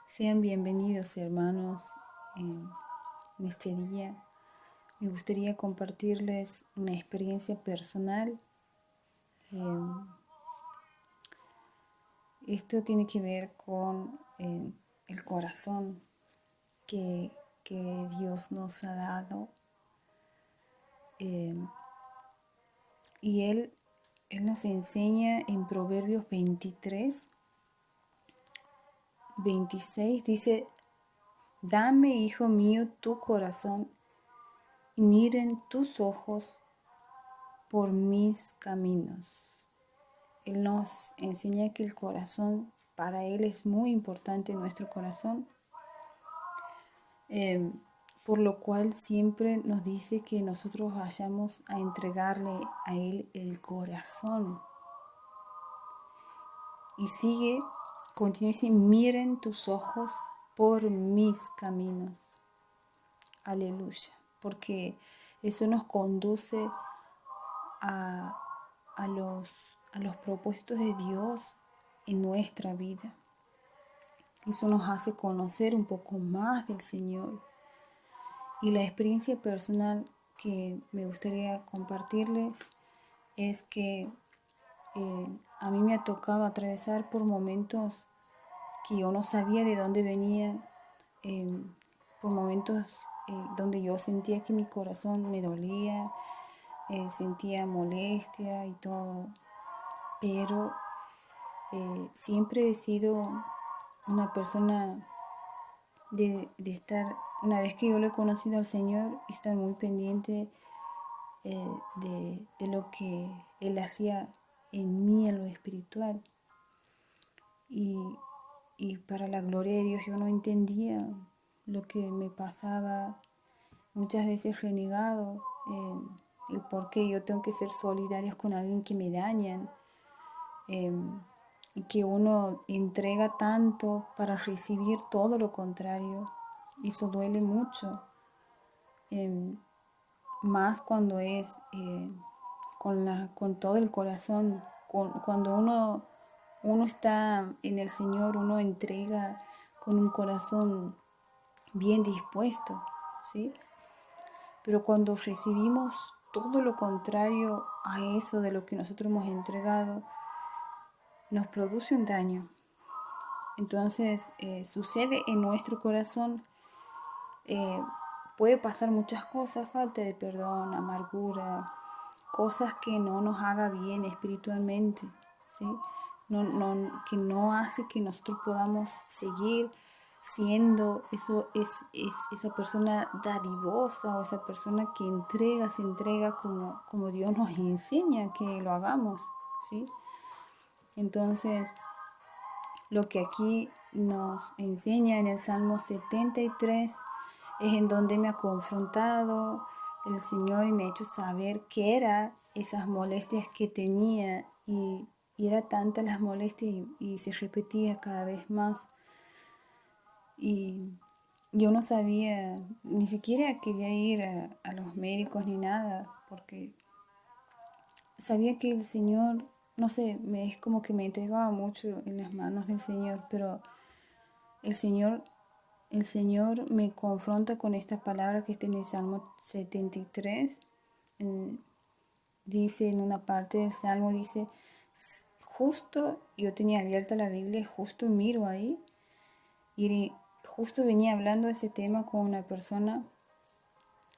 Sean bienvenidos, hermanos, en este día. Me gustaría compartirles una experiencia personal. Esto tiene que ver con el corazón que Dios nos ha dado. eh, y Él nos enseña en Proverbios 23:26, dice: Dame, hijo mío, tu corazón, y miren tus ojos por mis caminos. Él nos enseña que el corazón, para Él es muy importante nuestro corazón, eh, por lo cual siempre nos dice que nosotros vayamos a entregarle a Él el corazón. Y continúa y dice: miren tus ojos por mis caminos. Aleluya. Porque eso nos conduce a, a los propósitos de Dios en nuestra vida. Eso nos hace conocer un poco más del Señor. Y la experiencia personal que me gustaría compartirles es que a mí me ha tocado atravesar por momentos que yo no sabía de dónde venía, por momentos donde yo sentía que mi corazón me dolía, sentía molestia y todo, pero siempre he sido una persona de estar, una vez que yo lo he conocido al Señor, estar muy pendiente de lo que Él hacía en mí, en lo espiritual. Y, y para la gloria de Dios yo no entendía lo que me pasaba, muchas veces renegado, el por qué yo tengo que ser solidaria con alguien que me dañan, y que uno entrega tanto para recibir todo lo contrario. Eso duele mucho, más cuando es con todo el corazón. Cuando uno está en el Señor, uno entrega con un corazón bien dispuesto, ¿sí? Pero cuando recibimos todo lo contrario a eso de lo que nosotros hemos entregado, nos produce un daño. Entonces sucede en nuestro corazón, puede pasar muchas cosas: falta de perdón, amargura, cosas que no nos haga bien espiritualmente, ¿sí? Que no hace que nosotros podamos seguir siendo esa persona dadivosa, o esa persona que se entrega como Dios nos enseña que lo hagamos, ¿sí? Entonces, lo que aquí nos enseña en el Salmo 73 es en donde me ha confrontado el Señor y me ha hecho saber qué eran esas molestias que tenía, y era tanta las molestias y se repetía cada vez más. Y yo no sabía, ni siquiera quería ir a los médicos ni nada, porque sabía que el Señor, no sé, es como que me entregaba mucho en las manos del Señor, pero el Señor, el Señor me confronta con esta palabra que está en el Salmo 73. Dice en una parte del Salmo, dice, justo, yo tenía abierta la Biblia, justo miro ahí, y justo venía hablando de ese tema con una persona,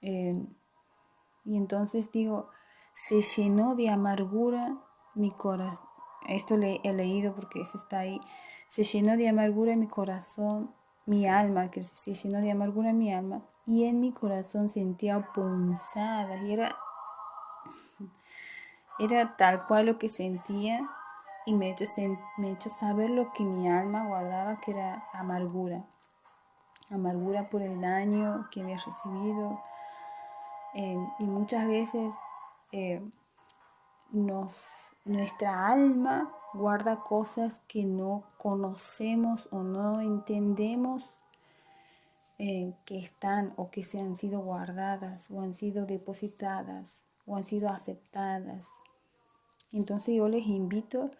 y entonces digo: se llenó de amargura mi corazón. Esto he leído porque eso está ahí. Se llenó de amargura mi corazón, mi alma, que se llenó de amargura mi alma, y en mi corazón sentía punzadas, y era tal cual lo que sentía, y me he hecho saber lo que mi alma guardaba, que era amargura. Amargura por el daño que había recibido. Y muchas veces nuestra alma guarda cosas que no conocemos o no entendemos, que están o que se han sido guardadas o han sido depositadas o han sido aceptadas. Entonces yo les invito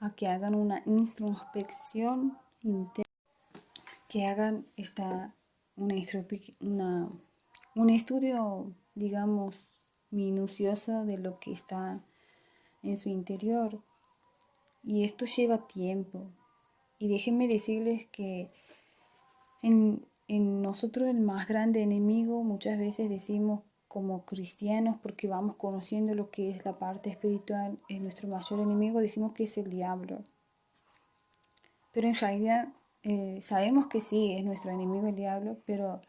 a que hagan una introspección interna que hagan un estudio, digamos, minucioso de lo que está en su interior. Y esto lleva tiempo. Y déjenme decirles que en nosotros el más grande enemigo muchas veces decimos como cristianos, porque vamos conociendo lo que es la parte espiritual, es nuestro mayor enemigo, decimos que es el diablo. Pero en realidad sabemos que sí, es nuestro enemigo el diablo, pero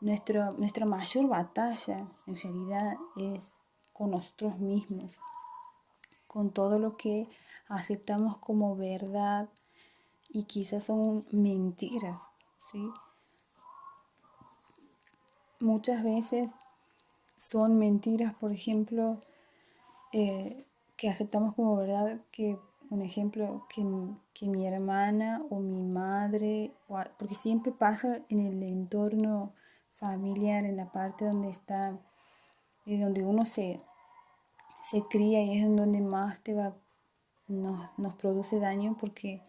nuestra mayor batalla en realidad es con nosotros mismos, con todo lo que aceptamos como verdad y quizás son mentiras, ¿sí? Muchas veces son mentiras, por ejemplo, que aceptamos como verdad que, un ejemplo, que mi hermana o mi madre, porque siempre pasa en el entorno familiar, en la parte donde está, donde uno se cría y es en donde más nos produce daño porque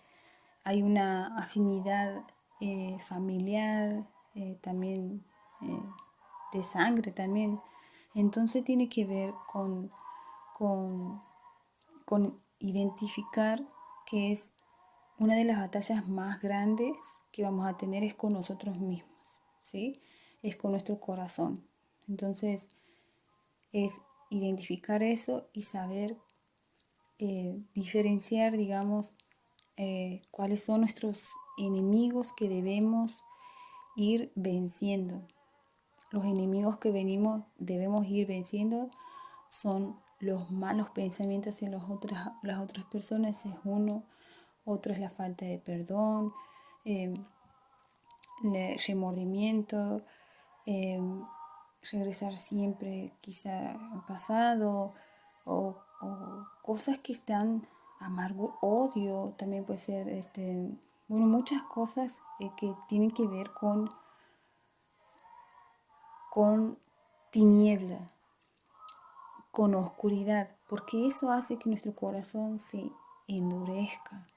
hay una afinidad familiar, también eh, de sangre también. Entonces tiene que ver con, con identificar que es una de las batallas más grandes que vamos a tener es con nosotros mismos, ¿sí? Es con nuestro corazón. Entonces es identificar eso y saber diferenciar, digamos, cuáles son nuestros enemigos que debemos ir venciendo. Los enemigos que debemos ir venciendo son los malos pensamientos en las otras personas, es uno, otro es la falta de perdón, eh, remordimiento, eh, regresar siempre quizá al pasado o cosas que están amargo, odio, también puede ser, bueno, muchas cosas que tienen que ver con tiniebla, con oscuridad, porque eso hace que nuestro corazón se endurezca.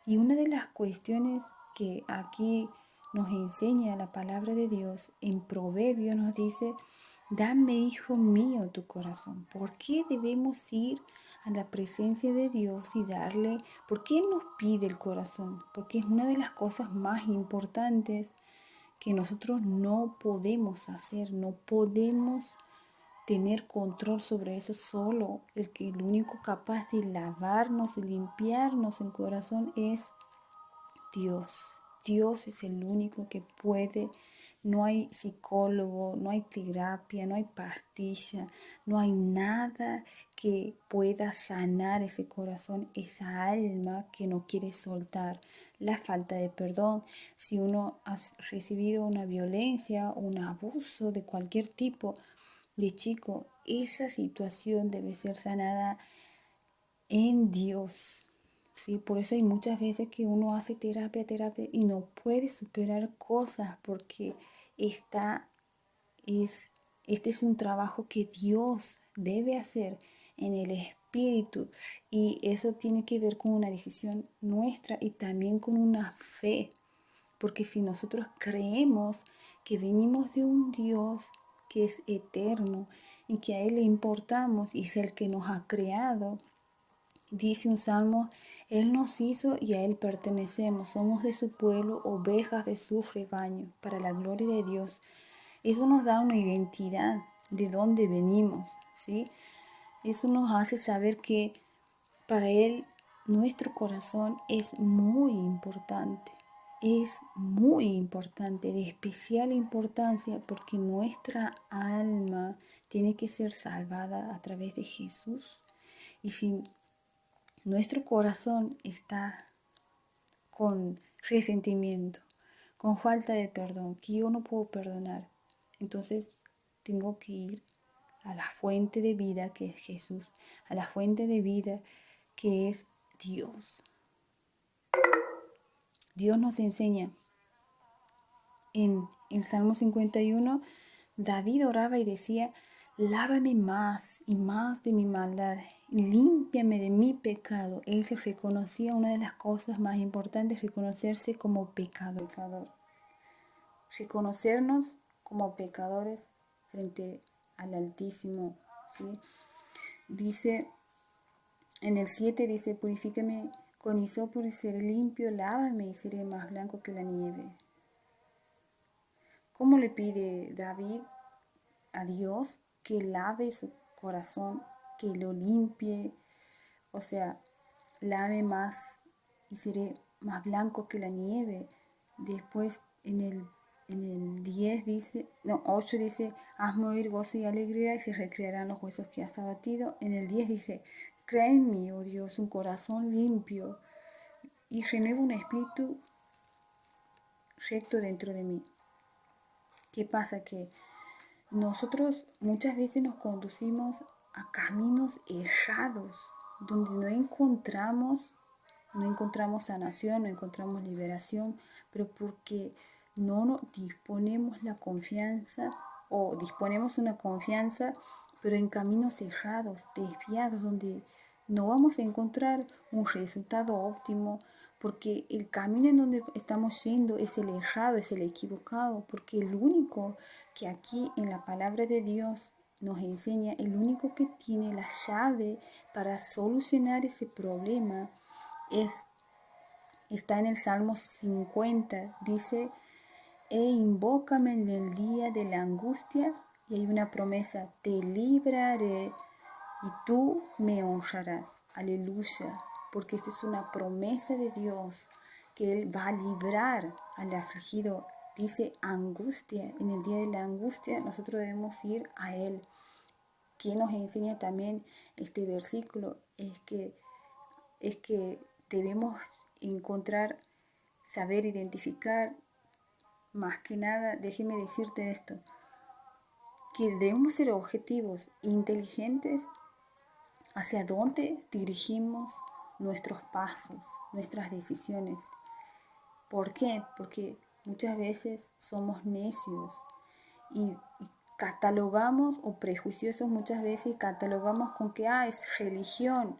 Y una de las cuestiones que aquí nos enseña la palabra de Dios, en Proverbios nos dice, dame, hijo mío, tu corazón. ¿Por qué debemos ir a la presencia de Dios y darle? ¿Por qué nos pide el corazón? Porque es una de las cosas más importantes que nosotros no podemos hacer, no podemos tener control sobre eso solo. El único capaz de lavarnos y limpiarnos el corazón es Dios. Dios es el único que puede. No hay psicólogo, no hay terapia, no hay pastilla, no hay nada que pueda sanar ese corazón, esa alma que no quiere soltar. La falta de perdón, si uno ha recibido una violencia o un abuso de cualquier tipo de chico, esa situación debe ser sanada en Dios. Sí, por eso hay muchas veces que uno hace terapia y no puede superar cosas porque esta es, este es un trabajo que Dios debe hacer en el espíritu y eso tiene que ver con una decisión nuestra y también con una fe, porque si nosotros creemos que venimos de un Dios que es eterno y que a Él le importamos y es el que nos ha creado, dice un salmo, Él nos hizo y a Él pertenecemos, somos de su pueblo, ovejas de su rebaño, para la gloria de Dios. Eso nos da una identidad de dónde venimos, ¿sí? Eso nos hace saber que para Él nuestro corazón es muy importante, de especial importancia, porque nuestra alma tiene que ser salvada a través de Jesús. Y si nuestro corazón está con resentimiento, con falta de perdón, que yo no puedo perdonar, entonces tengo que ir a la fuente de vida que es Jesús, a la fuente de vida que es Dios. Dios nos enseña en el Salmo 51, David oraba y decía, lávame más y más de mi maldad, límpiame de mi pecado. Él se reconocía, una de las cosas más importantes, reconocerse como pecador. Reconocernos como pecadores frente al Altísimo, ¿sí? Dice, en el 7 dice, purifícame con hisopo y seré limpio, lávame y seré más blanco que la nieve. ¿Cómo le pide David a Dios que lave su corazón, que lo limpie? O sea, lave más y seré más blanco que la nieve. Después en el 10 dice, no, 8 dice, hazme oír gozo y alegría y se recrearán los huesos que has abatido. En el 10 dice, crea en mí, oh Dios, un corazón limpio y renueva un espíritu recto dentro de mí. ¿Qué pasa? Que nosotros muchas veces nos conducimos a caminos errados, donde no encontramos sanación, no encontramos liberación, pero porque no disponemos la confianza o disponemos una confianza, pero en caminos errados, desviados, donde no vamos a encontrar un resultado óptimo, porque el camino en donde estamos yendo es el errado, es el equivocado, porque el único que aquí en la palabra de Dios nos enseña, el único que tiene la llave para solucionar ese problema está en el Salmo 50. Dice, invócame en el día de la angustia, y hay una promesa, te libraré y tú me honrarás. Aleluya, porque esto es una promesa de Dios, que Él va a librar al afligido. Dice angustia, en el día de la angustia nosotros debemos ir a Él. Que nos enseña también este versículo es que debemos encontrar, saber identificar, más que nada, déjeme decirte esto, que debemos ser objetivos, inteligentes, hacia dónde dirigimos nuestros pasos, nuestras decisiones. ¿Por qué? Porque muchas veces somos necios y catalogamos, o prejuiciosos muchas veces, catalogamos con que es religión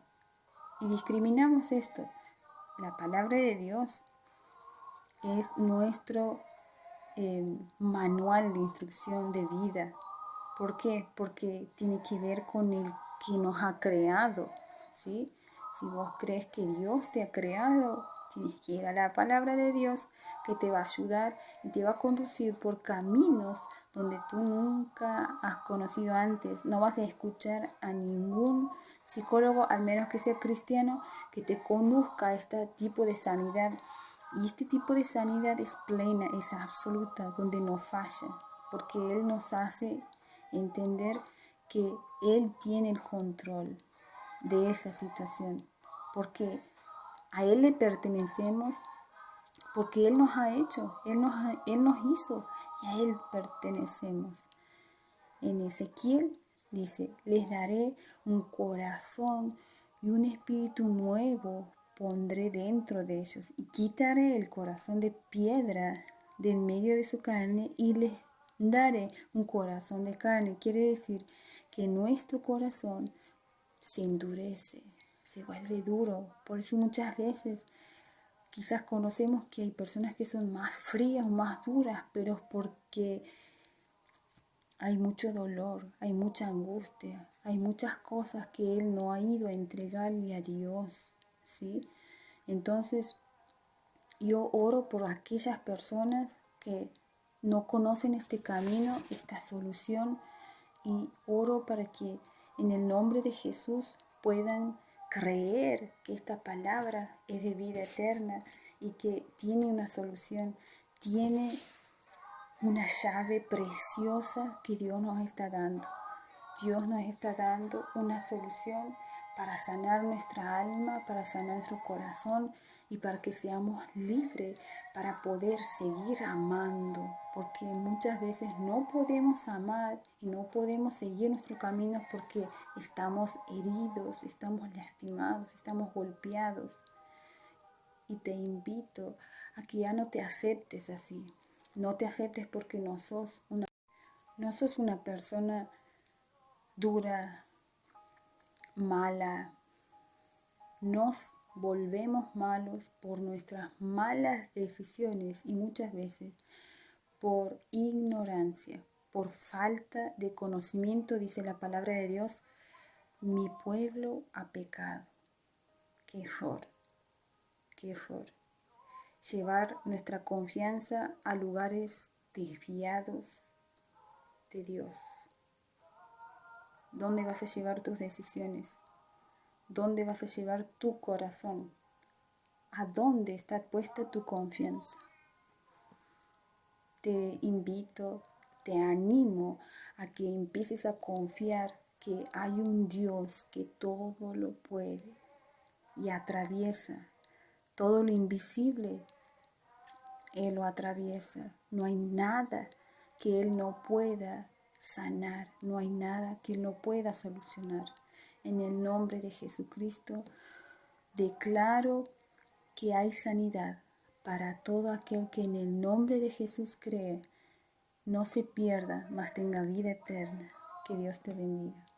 y discriminamos esto. La palabra de Dios es nuestro manual de instrucción de vida. ¿Por qué? Porque tiene que ver con el que nos ha creado, ¿sí? Si vos crees que Dios te ha creado, tienes que ir a la palabra de Dios, que te va a ayudar y te va a conducir por caminos donde tú nunca has conocido antes. No vas a escuchar a ningún psicólogo, al menos que sea cristiano, que te conduzca a este tipo de sanidad. Y este tipo de sanidad es plena, es absoluta, donde no falla, porque Él nos hace entender que Él tiene el control de esa situación, porque a Él le pertenecemos, porque Él nos ha hecho, Él nos hizo y a Él pertenecemos. En Ezequiel dice, les daré un corazón y un espíritu nuevo pondré dentro de ellos y quitaré el corazón de piedra de en medio de su carne y les daré un corazón de carne. Quiere decir que nuestro corazón se endurece, se vuelve duro. Por eso muchas veces quizás conocemos que hay personas que son más frías o más duras, pero es porque hay mucho dolor, hay mucha angustia, hay muchas cosas que Él no ha ido a entregarle a Dios, ¿sí? Entonces, yo oro por aquellas personas que no conocen este camino, esta solución, y oro para que en el nombre de Jesús puedan creer que esta palabra es de vida eterna y que tiene una solución, tiene una llave preciosa que Dios nos está dando. Dios nos está dando una solución para sanar nuestra alma, para sanar nuestro corazón y para que seamos libres para poder seguir amando. Porque muchas veces no podemos amar y no podemos seguir nuestro camino porque estamos heridos, estamos lastimados, estamos golpeados. Y te invito a que ya no te aceptes así. No te aceptes porque no sos una persona dura, mala. Nos volvemos malos por nuestras malas decisiones y muchas veces por ignorancia, por falta de conocimiento, dice la palabra de Dios. Mi pueblo ha pecado. Qué error, qué error. Llevar nuestra confianza a lugares desviados de Dios. ¿Dónde vas a llevar tus decisiones? ¿Dónde vas a llevar tu corazón? ¿A dónde está puesta tu confianza? Te invito, te animo a que empieces a confiar que hay un Dios que todo lo puede y atraviesa todo lo invisible. Él lo atraviesa. No hay nada que Él no pueda sanar. No hay nada que Él no pueda solucionar. En el nombre de Jesucristo declaro que hay sanidad para todo aquel que en el nombre de Jesús cree. No se pierda, mas tenga vida eterna. Que Dios te bendiga.